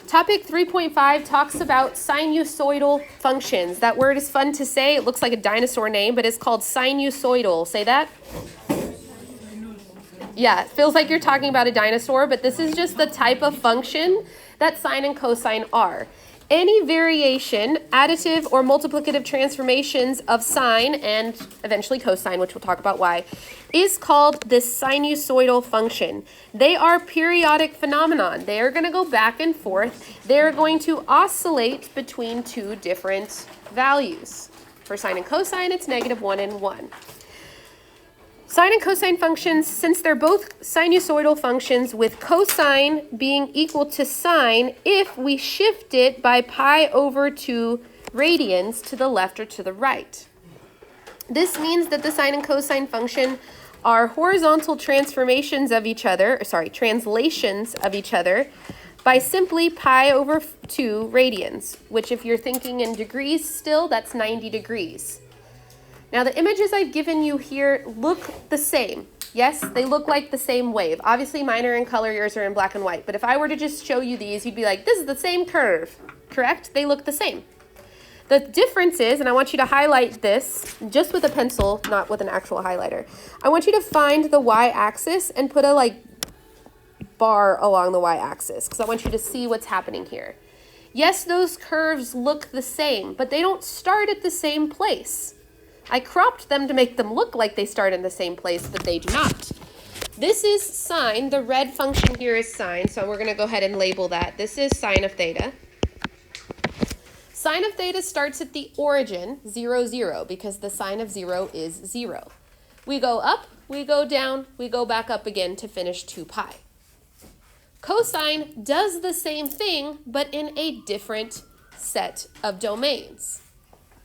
Topic 3.5 talks about sinusoidal functions. That word is fun to say. It looks like a dinosaur name, but it's called sinusoidal. Say that? Yeah, it feels like you're talking about a dinosaur, but this is just the type of function that sine and cosine are. Any variation, additive or multiplicative transformations of sine and eventually cosine, which we'll talk about why, is called the sinusoidal function. They are periodic phenomenon. They are going to go back and forth. They're going to oscillate between two different values. For sine and cosine, it's -1 and 1. Sine and cosine functions, since they're both sinusoidal functions with cosine being equal to sine if we shift it by pi over 2 radians to the left or to the right. This means that the sine and cosine function are horizontal transformations of each other, translations of each other by simply pi over 2 radians, which if you're thinking in degrees still, that's 90 degrees. Now the images I've given you here look the same. Yes, they look like the same wave. Obviously mine are in color, yours are in black and white. But if I were to just show you these, you'd be like, this is the same curve, correct? They look the same. The difference is, and I want you to highlight this just with a pencil, not with an actual highlighter. I want you to find the y-axis and put a bar along the y-axis because I want you to see what's happening here. Yes, those curves look the same, but they don't start at the same place. I cropped them to make them look like they start in the same place, but they do not. This is sine. The red function here is sine, so we're going to go ahead and label that. This is sine of theta. Sine of theta starts at the origin, 0, 0, because the sine of 0 is 0. We go up, we go down, we go back up again to finish 2 pi. Cosine does the same thing, but in a different set of domains.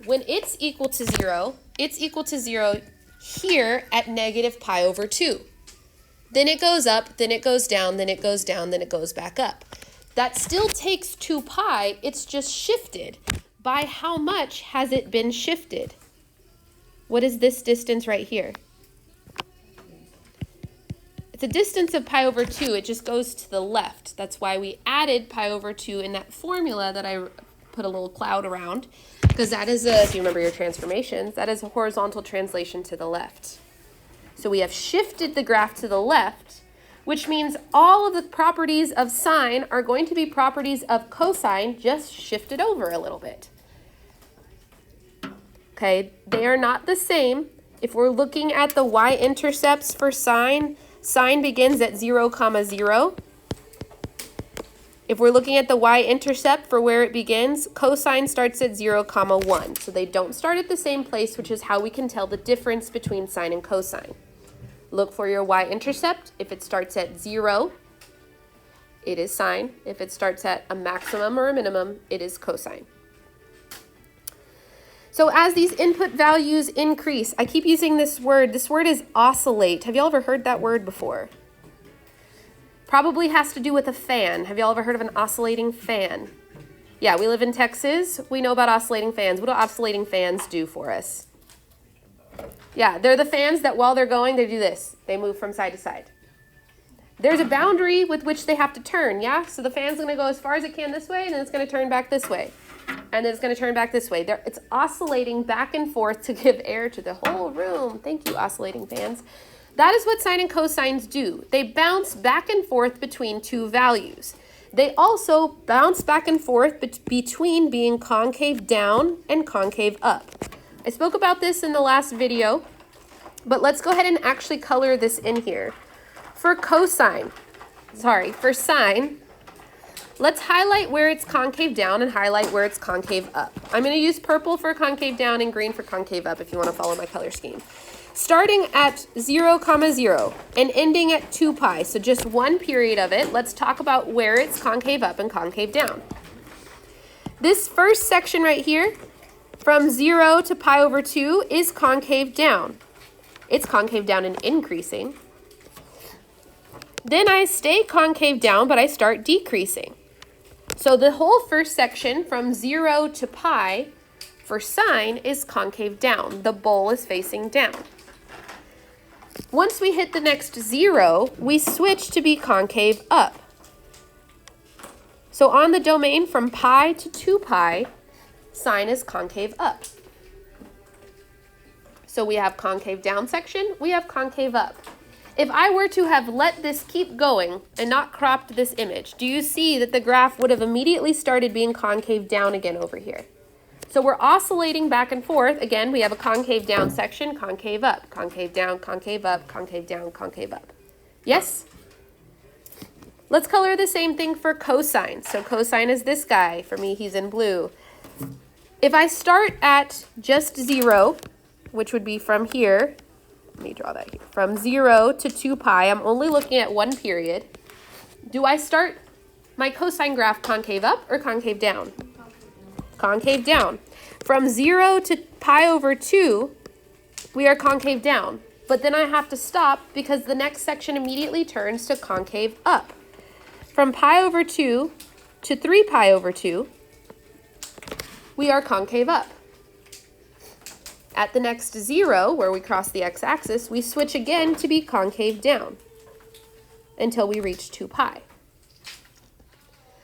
When it's equal to 0, it's equal to 0 here at -pi over 2. Then it goes up, then it goes down, then it goes down, then it goes back up. That still takes 2 pi, it's just shifted. By how much has it been shifted? What is this distance right here? It's a distance of pi over 2, it just goes to the left. That's why we added pi over 2 in that formula that I put a little cloud around, because that is if you remember your transformations, that is a horizontal translation to the left. So we have shifted the graph to the left, which means all of the properties of sine are going to be properties of cosine, just shifted over a little bit. Okay, they are not the same. If we're looking at the y-intercepts for sine, sine begins at 0, 0. If we're looking at the y-intercept for where it begins, cosine starts at 0, 1. So they don't start at the same place, which is how we can tell the difference between sine and cosine. Look for your y-intercept. If it starts at 0, it is sine. If it starts at a maximum or a minimum, it is cosine. So as these input values increase, I keep using this word. This word is oscillate. Have y'all ever heard that word before? Probably has to do with a fan. Have y'all ever heard of an oscillating fan? Yeah, we live in Texas. We know about oscillating fans. What do oscillating fans do for us? Yeah, they're the fans that while they're going, they do this. They move from side to side. There's a boundary with which they have to turn, yeah? So the fan's going to go as far as it can this way, and then it's going to turn back this way. And then it's going to turn back this way. It's oscillating back and forth to give air to the whole room. Thank you, oscillating fans. That is what sine and cosines do. They bounce back and forth between two values. They also bounce back and forth between being concave down and concave up. I spoke about this in the last video, but let's go ahead and actually color this in here. For sine, let's highlight where it's concave down and highlight where it's concave up. I'm going to use purple for concave down and green for concave up if you want to follow my color scheme. Starting at 0, 0 and ending at 2 pi, so just one period of it, let's talk about where it's concave up and concave down. This first section right here, from 0 to pi over 2, is concave down. It's concave down and increasing. Then I stay concave down, but I start decreasing. So the whole first section from 0 to pi for sine is concave down. The bowl is facing down. Once we hit the next 0, we switch to be concave up. So on the domain from pi to 2 pi, sine is concave up. So we have concave down section, we have concave up. If I were to have let this keep going and not cropped this image, do you see that the graph would have immediately started being concave down again over here? So we're oscillating back and forth. Again, we have a concave down section, concave up, concave down, concave up, concave down, concave up. Yes? Let's color the same thing for cosine. So cosine is this guy. For me, he's in blue. If I start at just 0, which would be from here, let me draw that here, from 0 to 2 pi, I'm only looking at one period. Do I start my cosine graph concave up or concave down? Concave down. From 0 to pi over 2, we are concave down. But then I have to stop because the next section immediately turns to concave up. From pi over 2 to 3 pi over 2, we are concave up. At the next 0, where we cross the x-axis, we switch again to be concave down until we reach 2 pi.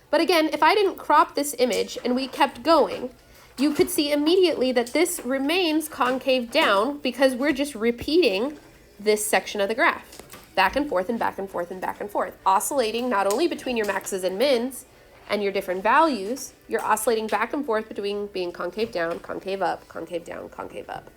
But again, if I didn't crop this image and we kept going, you could see immediately that this remains concave down because we're just repeating this section of the graph. Back and forth and back and forth and back and forth. Oscillating not only between your maxes and mins and your different values, you're oscillating back and forth between being concave down, concave up, concave down, concave up.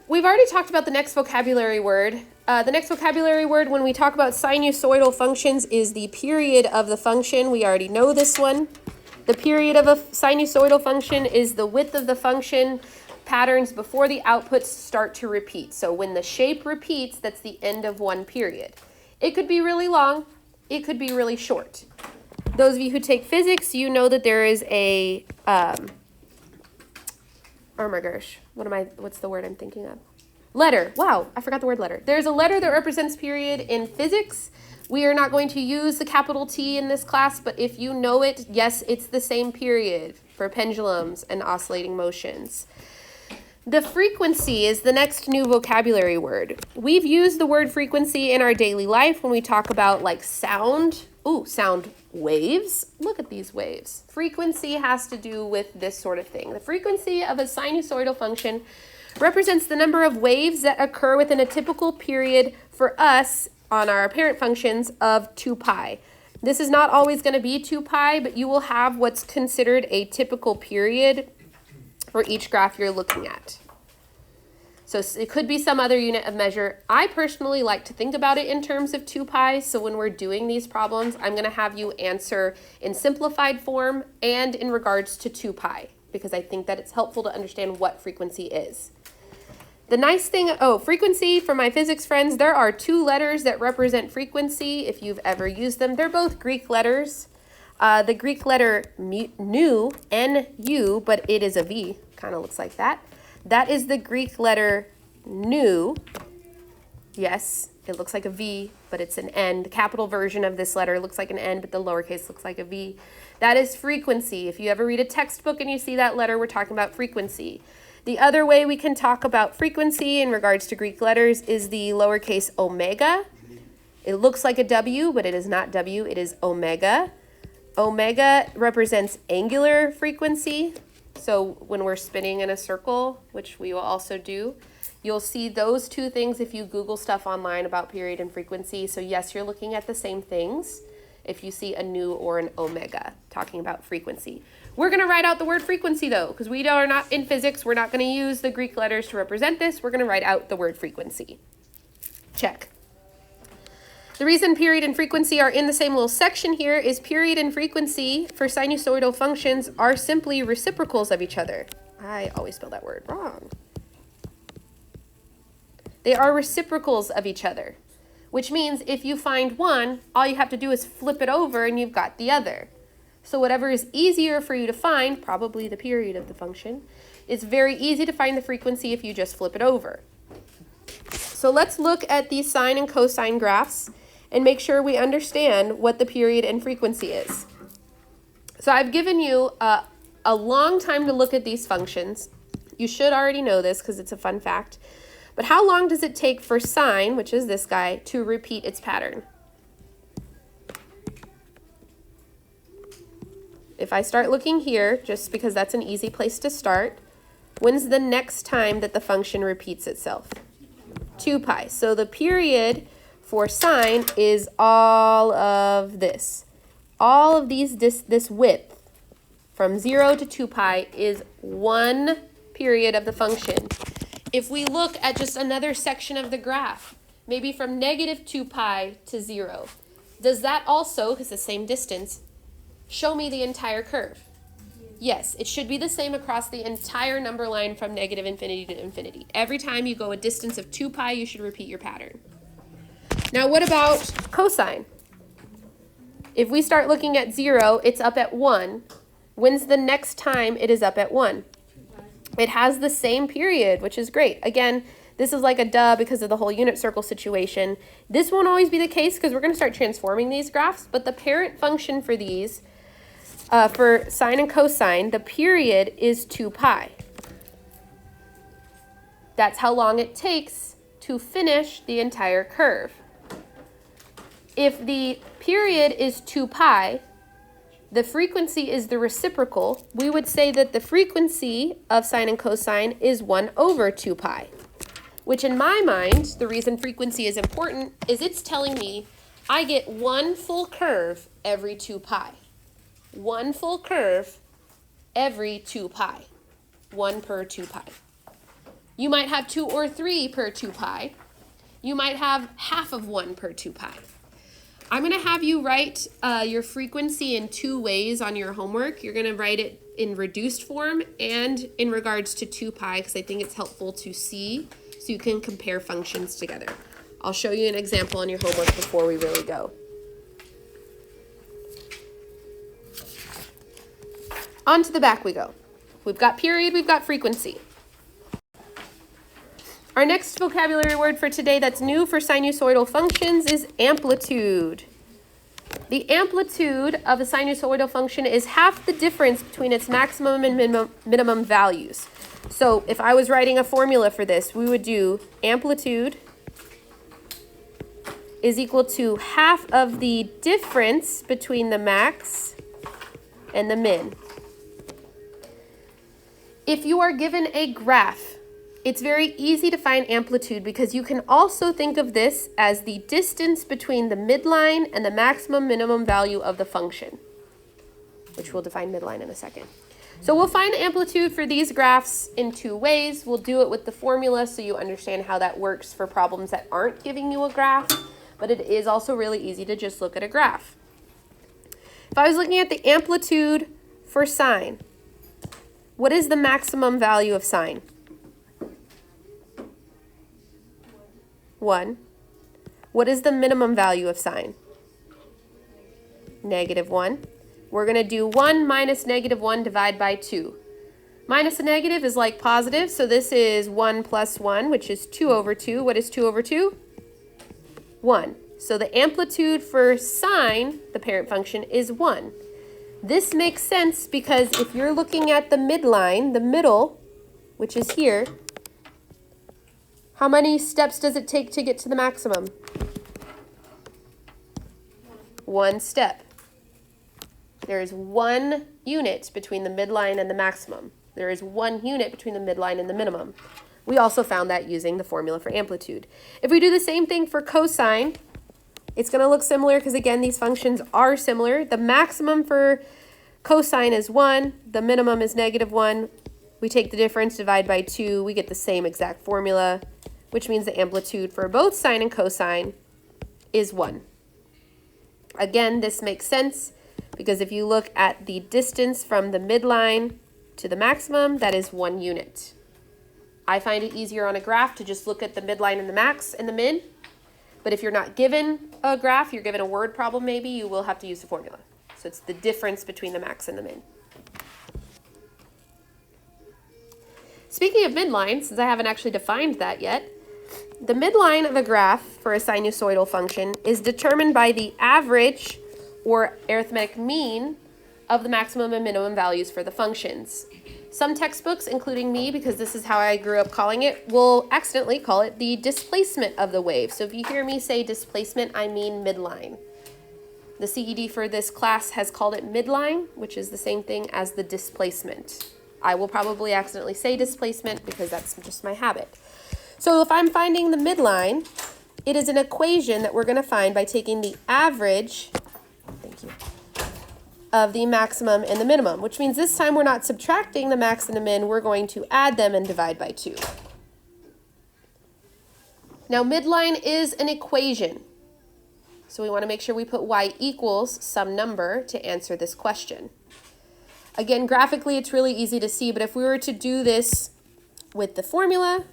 We've already talked about the next vocabulary word. The next vocabulary word when we talk about sinusoidal functions is the period of the function. We already know this one. The period of a sinusoidal function is the width of the function patterns before the outputs start to repeat. So when the shape repeats, that's the end of one period. It could be really long. It could be really short. Those of you who take physics, you know that there is a, oh my gosh, what's the word I'm thinking of? Letter. Wow, I forgot the word letter. There's a letter that represents period in physics. We are not going to use the capital T in this class, but if you know it, yes, it's the same period for pendulums and oscillating motions. The frequency is the next new vocabulary word. We've used the word frequency in our daily life when we talk about like sound. Ooh, sound waves. Look at these waves. Frequency has to do with this sort of thing. The frequency of a sinusoidal function represents the number of waves that occur within a typical period for us on our parent functions of 2 pi. This is not always going to be 2 pi, but you will have what's considered a typical period for each graph you're looking at. So it could be some other unit of measure. I personally like to think about it in terms of 2 pi, so when we're doing these problems, I'm going to have you answer in simplified form and in regards to 2 pi, because I think that it's helpful to understand what frequency is. The nice thing, frequency, for my physics friends, there are 2 letters that represent frequency if you've ever used them. They're both Greek letters. The Greek letter nu, N-U, but it is a V, kind of looks like that. That is the Greek letter nu. Yes, it looks like a V, but it's an N. The capital version of this letter looks like an N, but the lowercase looks like a V. That is frequency. If you ever read a textbook and you see that letter, we're talking about frequency. The other way we can talk about frequency in regards to Greek letters is the lowercase omega. It looks like a W, but it is not W, it is omega. Omega represents angular frequency. So when we're spinning in a circle, which we will also do, you'll see those 2 things if you Google stuff online about period and frequency. So yes, you're looking at the same things if you see a nu or an omega talking about frequency. We're going to write out the word frequency though, because we are not in physics. We're not going to use the Greek letters to represent this. We're going to write out the word frequency. Check. The reason period and frequency are in the same little section here is period and frequency for sinusoidal functions are simply reciprocals of each other. I always spell that word wrong. They are reciprocals of each other, which means if you find one, all you have to do is flip it over and you've got the other. So whatever is easier for you to find, probably the period of the function, it's very easy to find the frequency if you just flip it over. So let's look at these sine and cosine graphs and make sure we understand what the period and frequency is. So I've given you a long time to look at these functions. You should already know this because it's a fun fact. But how long does it take for sine, which is this guy, to repeat its pattern? If I start looking here, just because that's an easy place to start, when's the next time that the function repeats itself? 2 pi. So the period for sine is all of this. All of this width from 0 to 2 pi is 1 period of the function. If we look at just another section of the graph, maybe from negative 2 pi to 0, does that also, because the same distance, show me the entire curve? Yes, it should be the same across the entire number line from negative infinity to infinity. Every time you go a distance of 2 pi, you should repeat your pattern. Now what about cosine? If we start looking at 0, it's up at 1. When's the next time it is up at 1? It has the same period, which is great. Again, this is like a duh because of the whole unit circle situation. This won't always be the case because we're going to start transforming these graphs, but the parent function for these, for sine and cosine, the period is 2 pi. That's how long it takes to finish the entire curve. If the period is 2 pi, the frequency is the reciprocal, we would say that the frequency of sine and cosine is 1 over 2 pi. Which in my mind, the reason frequency is important is it's telling me I get 1 full curve every 2 pi. 1 full curve every 2 pi. 1 per 2 pi. You might have 2 or 3 per 2 pi. You might have half of 1 per 2 pi. I'm going to have you write your frequency in 2 ways on your homework. You're going to write it in reduced form and in regards to 2 pi because I think it's helpful to see so you can compare functions together. I'll show you an example on your homework before we really go. On to the back we go. We've got period, we've got frequency. Our next vocabulary word for today that's new for sinusoidal functions is amplitude. The amplitude of a sinusoidal function is half the difference between its maximum and minimum values. So if I was writing a formula for this, we would do amplitude is equal to half of the difference between the max and the min. If you are given a graph, it's very easy to find amplitude because you can also think of this as the distance between the midline and the maximum minimum value of the function, which we'll define midline in a second. So we'll find amplitude for these graphs in 2 ways. We'll do it with the formula so you understand how that works for problems that aren't giving you a graph, but it is also really easy to just look at a graph. If I was looking at the amplitude for sine, what is the maximum value of sine? 1. What is the minimum value of sine? -1. We're going to do 1 minus -1 divide by 2. Minus a negative is like positive, so this is 1 plus 1, which is 2 over 2. What is 2 over 2? 1. So the amplitude for sine, the parent function, is 1. This makes sense because if you're looking at the midline, the middle, which is here, how many steps does it take to get to the maximum? 1 step. There is 1 unit between the midline and the maximum. There is 1 unit between the midline and the minimum. We also found that using the formula for amplitude. If we do the same thing for cosine, it's going to look similar because, again, these functions are similar. The maximum for cosine is 1. The minimum is -1. We take the difference, divide by 2. We get the same exact formula, which means the amplitude for both sine and cosine is 1. Again, this makes sense because if you look at the distance from the midline to the maximum, that is 1 unit. I find it easier on a graph to just look at the midline and the max and the min. But if you're not given a graph, you're given a word problem maybe, you will have to use the formula. So it's the difference between the max and the min. Speaking of midline, since I haven't actually defined that yet, the midline of a graph for a sinusoidal function is determined by the average or arithmetic mean of the maximum and minimum values for the functions. Some textbooks, including me, because this is how I grew up calling it, will accidentally call it the displacement of the wave. So if you hear me say displacement, I mean midline. The CED for this class has called it midline, which is the same thing as the displacement. I will probably accidentally say displacement because that's just my habit. So if I'm finding the midline, it is an equation that we're going to find by taking the average, thank you, of the maximum and the minimum, which means this time we're not subtracting the max and the min, we're going to add them and divide by 2. Now midline is an equation, so we want to make sure we put y equals some number to answer this question. Again, graphically it's really easy to see, but if we were to do this with the formula,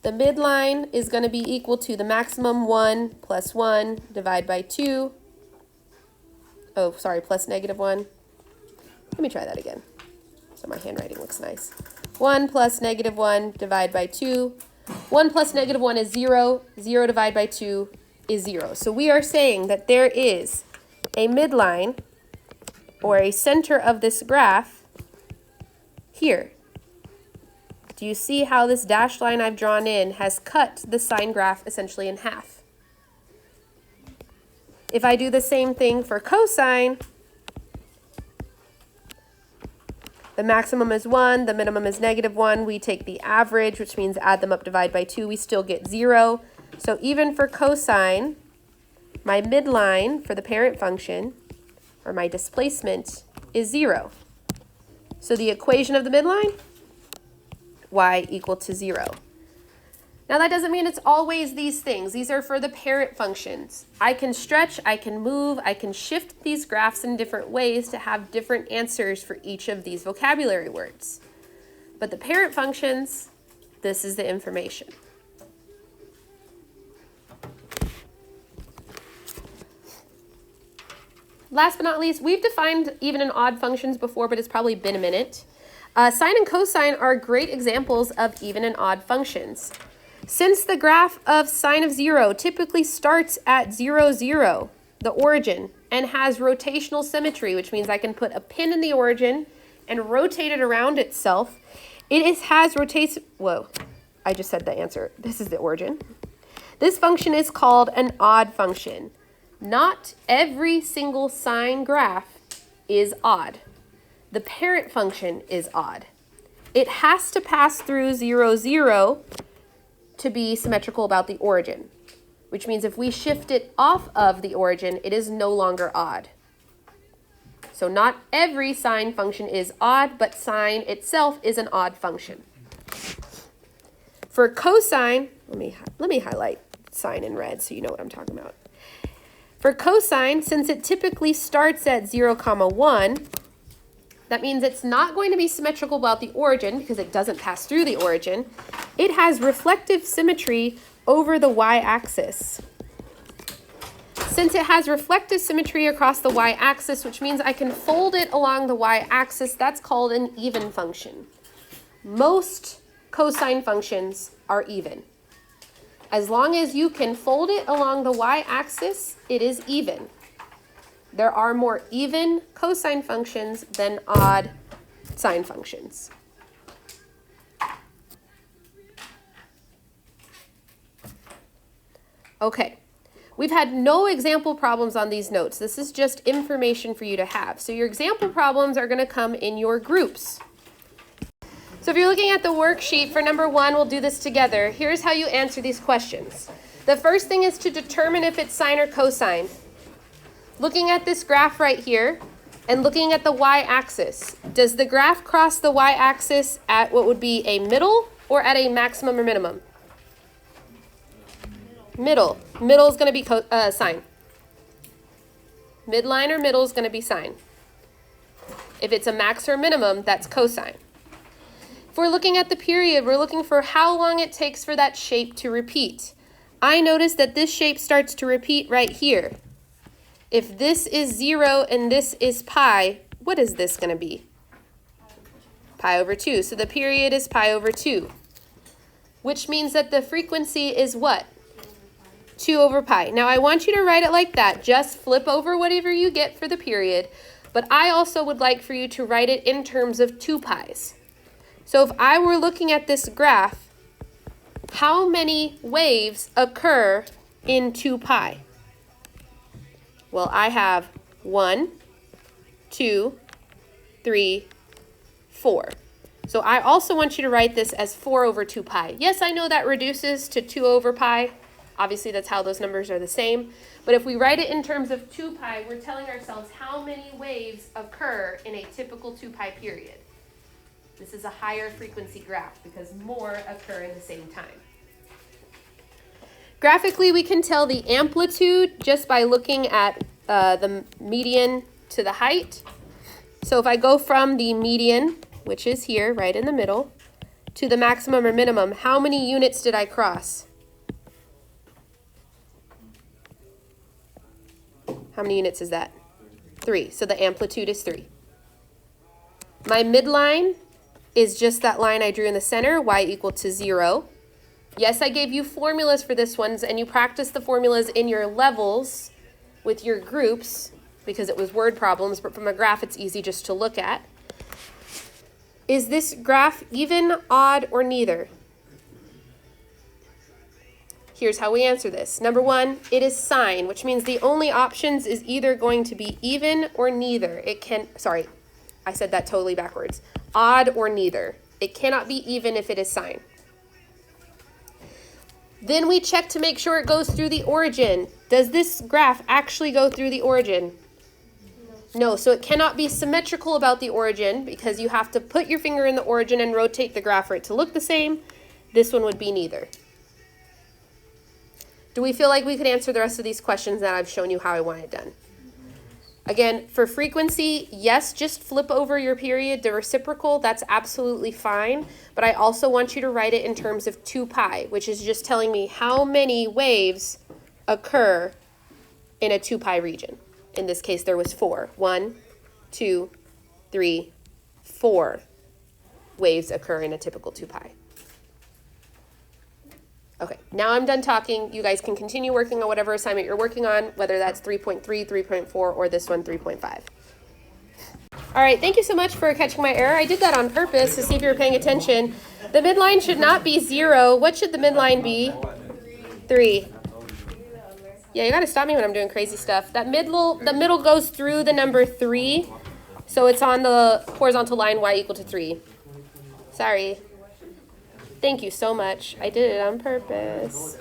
the midline is going to be equal to the maximum 1 plus 1 divided by 2. Oh, sorry, plus negative 1. Let me try that again so my handwriting looks nice. 1 plus negative 1 divided by 2. 1 plus negative 1 is 0. 0 divided by 2 is 0. So we are saying that there is a midline or a center of this graph here. Do you see how this dashed line I've drawn in has cut the sine graph essentially in half? If I do the same thing for cosine, the maximum is 1, the minimum is negative 1. We take the average, which means add them up, divide by 2. We still get 0. So even for cosine, my midline for the parent function, or my displacement, is 0. So the equation of the midline, y equal to 0. Now that doesn't mean it's always these things. These are for the parent functions. I can stretch, I can move, I can shift these graphs in different ways to have different answers for each of these vocabulary words. But the parent functions, this is the information. Last but not least, we've defined even and odd functions before, but it's probably been a minute. Sine and cosine are great examples of even and odd functions. Since the graph of sine of 0 typically starts at 0, 0, the origin, and has rotational symmetry, which means I can put a pin in the origin and rotate it around itself, has rotation. Whoa, I just said the answer. This is the origin. This function is called an odd function. Not every single sine graph is odd. The parent function is odd. It has to pass through 0, 0 to be symmetrical about the origin, which means if we shift it off of the origin, it is no longer odd. So not every sine function is odd, but sine itself is an odd function. For cosine, let me highlight sine in red so you know what I'm talking about. For cosine, since it typically starts at 0, 1, that means it's not going to be symmetrical about the origin because it doesn't pass through the origin. It has reflective symmetry over the y-axis. Since it has reflective symmetry across the y-axis, which means I can fold it along the y-axis, that's called an even function. Most cosine functions are even. As long as you can fold it along the y-axis, it is even. There are more even cosine functions than odd sine functions. Okay, we've had no example problems on these notes. This is just information for you to have. So your example problems are going to come in your groups. So if you're looking at the worksheet for number 1, we'll do this together. Here's how you answer these questions. The first thing is to determine if it's sine or cosine. Looking at this graph right here and looking at the y-axis, does the graph cross the y-axis at what would be a middle or at a maximum or minimum? Middle. Middle is going to be sine. Midline or middle is going to be sine. If it's a max or minimum, that's cosine. If we're looking at the period, we're looking for how long it takes for that shape to repeat. I notice that this shape starts to repeat right here. If this is 0 and this is pi, what is this going to be? Pi over 2. So the period is pi over 2, which means that the frequency is what? 2 over pi. Now I want you to write it like that. Just flip over whatever you get for the period. But I also would like for you to write it in terms of 2 pi's. So if I were looking at this graph, how many waves occur in 2 pi? Well, I have 1, 2, 3, 4. So I also want you to write this as 4 over 2 pi. Yes, I know that reduces to 2 over pi. Obviously, that's how those numbers are the same. But if we write it in terms of 2 pi, we're telling ourselves how many waves occur in a typical 2 pi period. This is a higher frequency graph because more occur in the same time. Graphically, we can tell the amplitude just by looking at the median to the height. So if I go from the median, which is here, right in the middle, to the maximum or minimum, how many units did I cross? How many units is that? 3. So the amplitude is 3. My midline is just that line I drew in the center, y equal to 0. Yes, I gave you formulas for this one, and you practiced the formulas in your levels with your groups because it was word problems, but from a graph it's easy just to look at. Is this graph even, odd, or neither? Here's how we answer this. Number 1, it is sine, which means the only options is either going to be even or neither. Sorry, I said that totally backwards. Odd or neither. It cannot be even if it is sine. Then we check to make sure it goes through the origin. Does this graph actually go through the origin? No, so it cannot be symmetrical about the origin because you have to put your finger in the origin and rotate the graph for it to look the same. This one would be neither. Do we feel like we could answer the rest of these questions that I've shown you how I want it done? Again, for frequency, yes, just flip over your period to reciprocal. That's absolutely fine. But I also want you to write it in terms of 2 pi, which is just telling me how many waves occur in a 2 pi region. In this case, there was 4. 1, 2, 3, 4 waves occur in a typical 2 pi. Okay, now I'm done talking. You guys can continue working on whatever assignment you're working on, whether that's 3.3, 3.4, or this one, 3.5. All right, thank you so much for catching my error. I did that on purpose to see if you were paying attention. The midline should not be 0. What should the midline be? 3. Yeah, you gotta stop me when I'm doing crazy stuff. The middle goes through the number 3, so it's on the horizontal line y equal to 3. Sorry. Thank you so much. I did it on purpose.